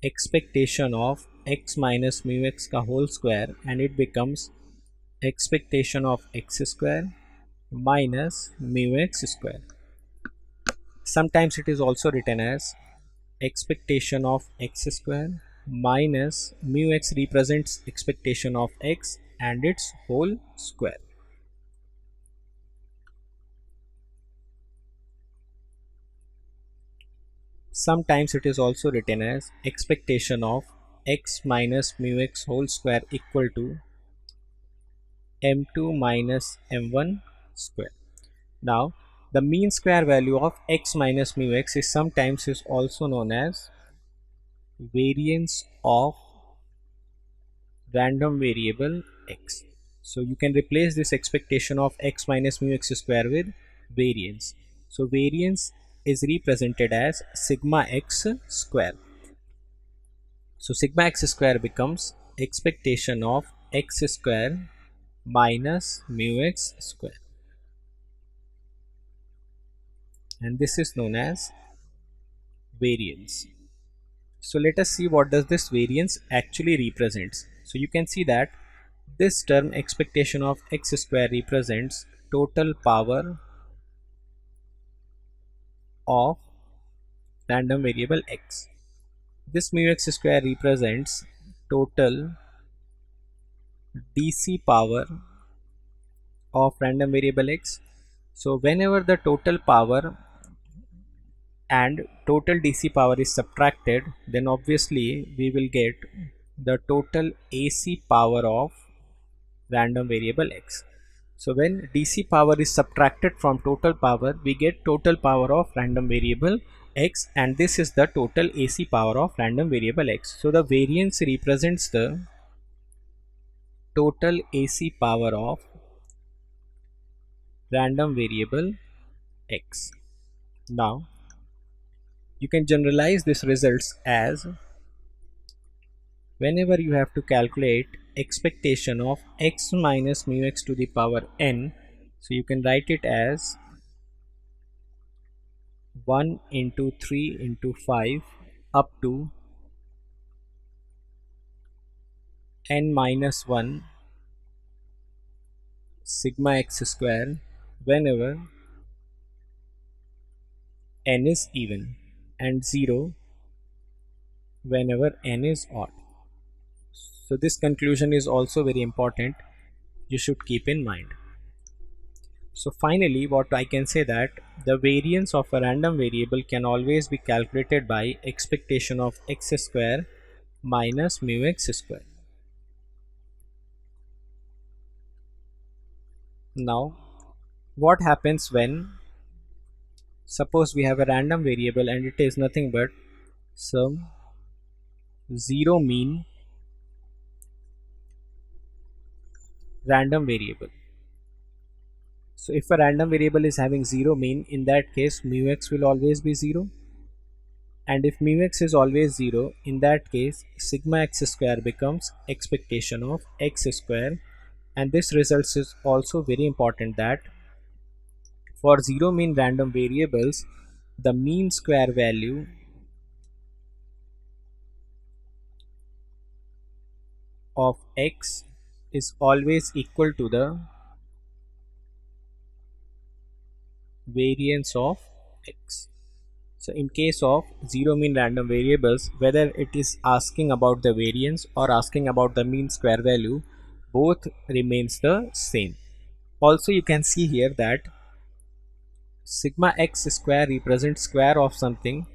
expectation of x minus mu x ka whole square, and it becomes expectation of x square minus mu x square. Sometimes it is also written as expectation of x square minus mu x represents expectation of x and its whole square. Sometimes it is also written as expectation of x minus mu x whole square equal to m2 minus m1 square. Now the mean square value of x minus mu x is sometimes is also known as variance of random variable x. So you can replace this expectation of x minus mu x square with variance. So variance is represented as sigma x square. So sigma x square becomes expectation of x square minus mu x square, and this is known as variance. So let us see what does this variance actually represents. So you can see that this term expectation of x square represents total power of random variable x. This mu x square represents total DC power of random variable x. So whenever the total power and total DC power is subtracted, then obviously we will get the total AC power of random variable x. So when DC power is subtracted from total power, we get total power of random variable x, and this is the total AC power of random variable x. So the variance represents the total AC power of random variable x. Now you can generalize this results as whenever you have to calculate expectation of x minus mu x to the power n, so you can write it as 1 into 3 into 5 up to n minus 1 sigma x square whenever n is even, and 0 whenever n is odd. So this conclusion is also very important, you should keep in mind. So finally what I can say that the variance of a random variable can always be calculated by expectation of x square minus mu x square. Now what happens when suppose we have a random variable and it is nothing but some zero mean random variable. So if a random variable is having zero mean, in that case mu x will always be 0, and if mu x is always 0, in that case sigma x square becomes expectation of x square, and this results is also very important that for zero mean random variables the mean square value of x is always equal to the variance of x. So in case of zero mean random variables, whether it is asking about the variance or asking about the mean square value, both remains the same. Also you can see here that sigma x square represents square of something.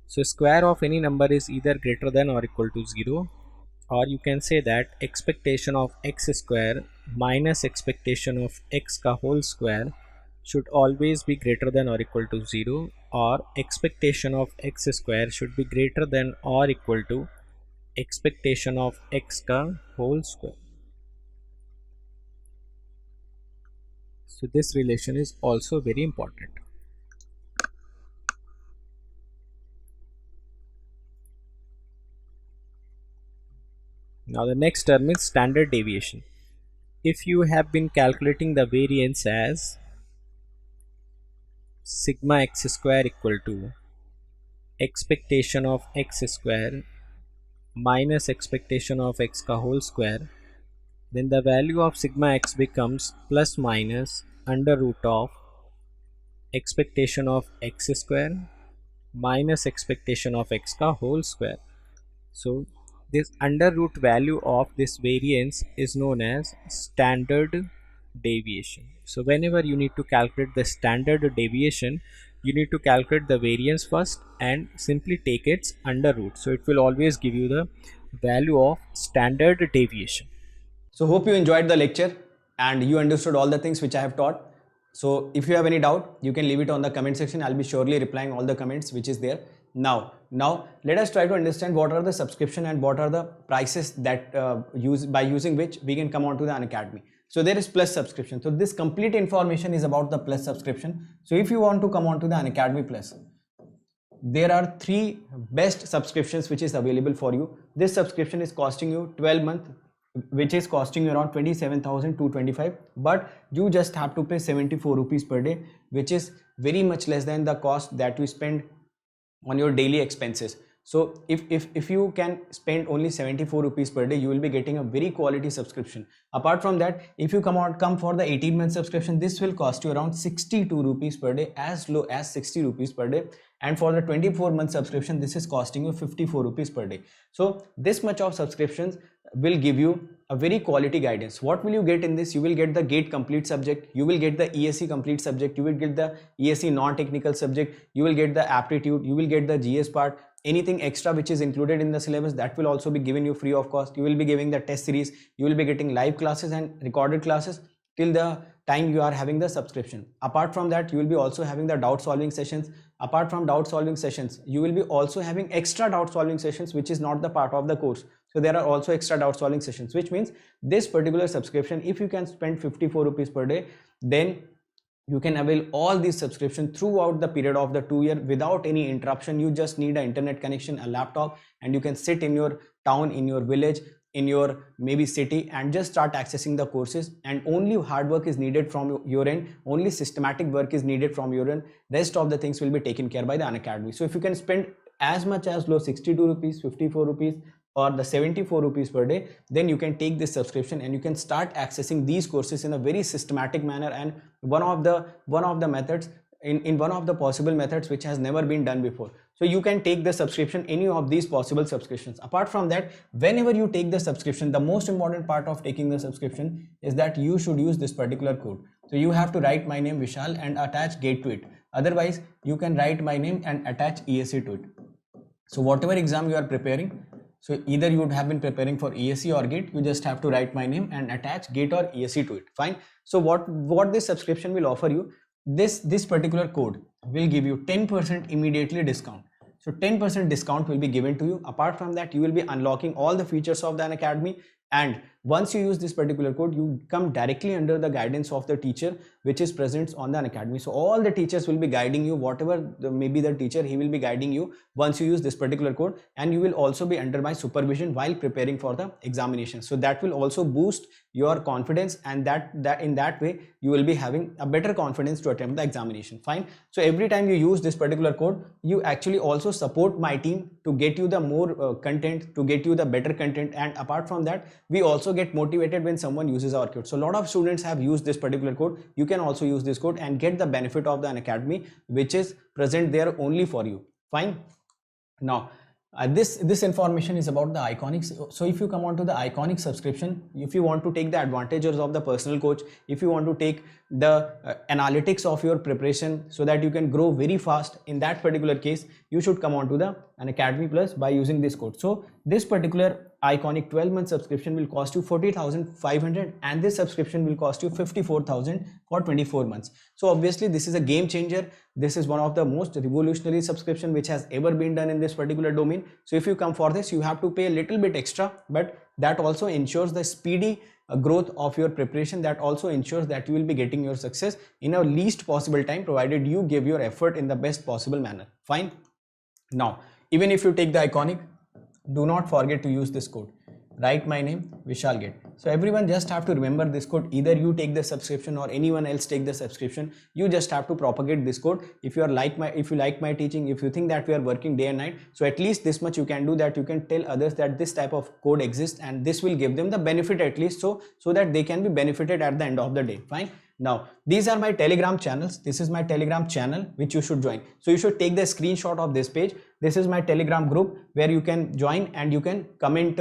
So square of any number is either greater than or equal to 0, or you can say that expectation of x square minus expectation of x ka whole square should always be greater than or equal to 0, or expectation of x square should be greater than or equal to expectation of x ka whole square. So this relation is also very important. Now the next term is standard deviation. If you have been calculating the variance as sigma x square equal to expectation of x square minus expectation of x ka whole square, then the value of sigma x becomes plus minus under root of expectation of x square minus expectation of x ka whole square. So this under root value of this variance is known as standard deviation. So whenever you need to calculate the standard deviation, you need to calculate the variance first and simply take its under root. So it will always give you the value of standard deviation.
So hope you enjoyed the lecture and you understood all the things which I have taught. So if you have any doubt, you can leave it on the comment section. I'll be surely replying all the comments which is there. Now let us try to understand what are the subscription and what are the prices that by using which we can come on to the Unacademy. So there is plus subscription. So this complete information is about the plus subscription. So if you want to come on to the Unacademy Plus, there are 3 best subscriptions which is available for you. This subscription is costing you 12 months, which is costing you around 27,225, but you just have to pay 74 rupees per day, which is very much less than the cost that you spend on your daily expenses. So if you can spend only 74 rupees per day, you will be getting a very quality subscription. Apart from that, if you come for the 18-month subscription, this will cost you around 62 rupees per day, as low as 60 rupees per day. And for the 24-month subscription, this is costing you 54 rupees per day. So this much of subscriptions will give you a very quality guidance. What will you get in this? You will get the GATE complete subject, you will get the ESE complete subject, you will get the ESE non-technical subject, you will get the aptitude, you will get the GS part. Anything extra which is included in the syllabus, that will also be given you free of cost. You will be giving the test series, you will be getting live classes and recorded classes till the time you are having the subscription. Apart from that, you will be also having the doubt solving sessions. Apart from doubt solving sessions, you will be also having extra doubt solving sessions which is not the part of the course. So there are also extra doubt solving sessions, which means this particular subscription, if you can spend 54 rupees per day, then you can avail all these subscriptions throughout the period of the 2 year without any interruption. You just need an internet connection, a laptop, and you can sit in your town, in your village, in your maybe city, and just start accessing the courses. And only hard work is needed from your end, only systematic work is needed from your end. Rest of the things will be taken care by the Unacademy. So if you can spend as much as low 62 rupees, 54 rupees, or the 74 rupees per day, then you can take this subscription and you can start accessing these courses in a very systematic manner, and one of the methods in one of the possible methods which has never been done before. So you can take the subscription, any of these possible subscriptions. Apart from that, whenever you take the subscription, the most important part of taking the subscription is that you should use this particular code. So you have to write my name Vishal and attach GATE to it. Otherwise you can write my name and attach ESE to it. So whatever exam you are preparing, so either you would have been preparing for ESE or GATE, you just have to write my name and attach GATE or ESE to it. Fine. So what this subscription will offer you, this particular code will give you 10% immediately discount. So 10% discount will be given to you. Apart from that, you will be unlocking all the features of the Unacademy, and once you use this particular code, you come directly under the guidance of the teacher which is present on the Unacademy. So all the teachers will be guiding you, whatever maybe the teacher, he will be guiding you once you use this particular code, and you will also be under my supervision while preparing for the examination. So that will also boost your confidence, and that in that way you will be having a better confidence to attempt the examination. Fine. So every time you use this particular code, you actually also support my team to get you the more content, to get you the better content, and apart from that, we also get motivated when someone uses our code. So a lot of students have used this particular code. You can also use this code and get the benefit of the Unacademy which is present there only for you. Fine. Now this information is about the Iconic. So if you come on to the Iconic subscription, if you want to take the advantages of the personal coach, if you want to take the analytics of your preparation so that you can grow very fast, in that particular case you should come on to the Unacademy Plus by using this code. So this particular Iconic 12-month subscription will cost you 40,500, and this subscription will cost you 54,000 for 24 months. So obviously this is a game changer. This is one of the most revolutionary subscription which has ever been done in this particular domain. So if you come for this, you have to pay a little bit extra, but that also ensures the speedy growth of your preparation. That also ensures that you will be getting your success in a least possible time, provided you give your effort in the best possible manner. Fine. Now, even if you take the Iconic, do not forget to use this code. write my name, Vishal Gate. So everyone just have to remember this code. Either you take the subscription or anyone else take the subscription. You just have to propagate this code. If you like my teaching, if you think that we are working day and night, so at least this much you can do, that you can tell others that this type of code exists, and this will give them the benefit at least, so that they can be benefited at the end of the day. Fine. Now these are my Telegram channels. This is my Telegram channel which you should join. So you should take the screenshot of this page. This is my Telegram group where you can join and you can comment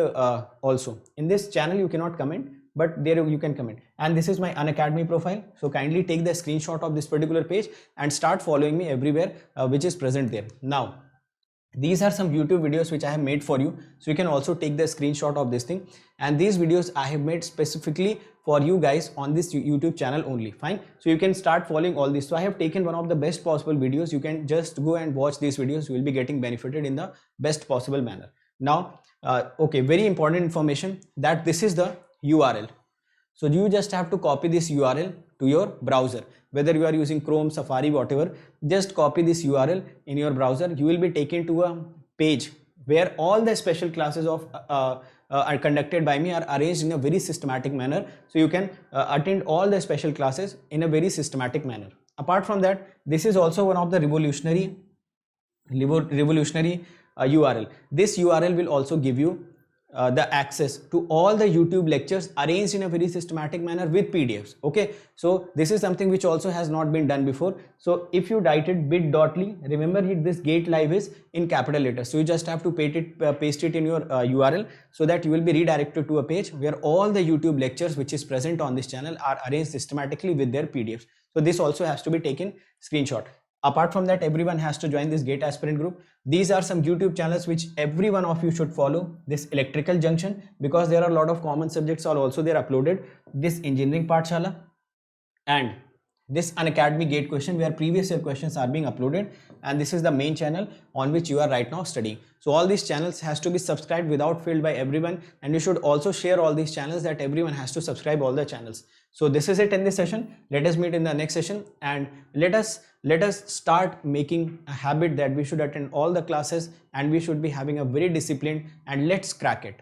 also. In this channel you cannot comment, but there you can comment. And this is my Unacademy profile. So kindly take the screenshot of this particular page and start following me everywhere which is present there. Now these are some YouTube videos which I have made for you, so you can also take the screenshot of this thing. And these videos I have made specifically for you guys on this YouTube channel only. Fine. So you can start following all this. So I have taken one of the best possible videos. You can just go and watch these videos. You will be getting benefited in the best possible manner. Now okay, very important information, that this is the URL. So you just have to copy this URL to your browser, whether you are using Chrome, Safari, whatever. Just copy this URL in your browser. You will be taken to a page where all the special classes of are conducted by me are arranged in a very systematic manner. So you can attend all the special classes in a very systematic manner. Apart from that, this is also one of the revolutionary URL. This URL will also give you the access to all the YouTube lectures arranged in a very systematic manner with PDFs. Okay, so this is something which also has not been done before. So if you write it bit.ly, remember this Gate Live is in capital letters. So you just have to paste it in your URL, so that you will be redirected to a page where all the YouTube lectures which is present on this channel are arranged systematically with their PDFs. So this also has to be taken screenshot. Apart from that, everyone has to join this Gate Aspirant group. These are some YouTube channels which every one of you should follow. This Electrical Junction, because there are a lot of common subjects are also there uploaded. This Engineering Pathshala, and this Unacademy Gate Question, where previous year questions are being uploaded. And this is the main channel on which you are right now studying. So all these channels has to be subscribed without fail by everyone, and you should also share all these channels, that everyone has to subscribe all the channels. So this is it in this session. Let us meet in the next session, and let us start making a habit that we should attend all the classes, and we should be having a very disciplined, and let's crack it.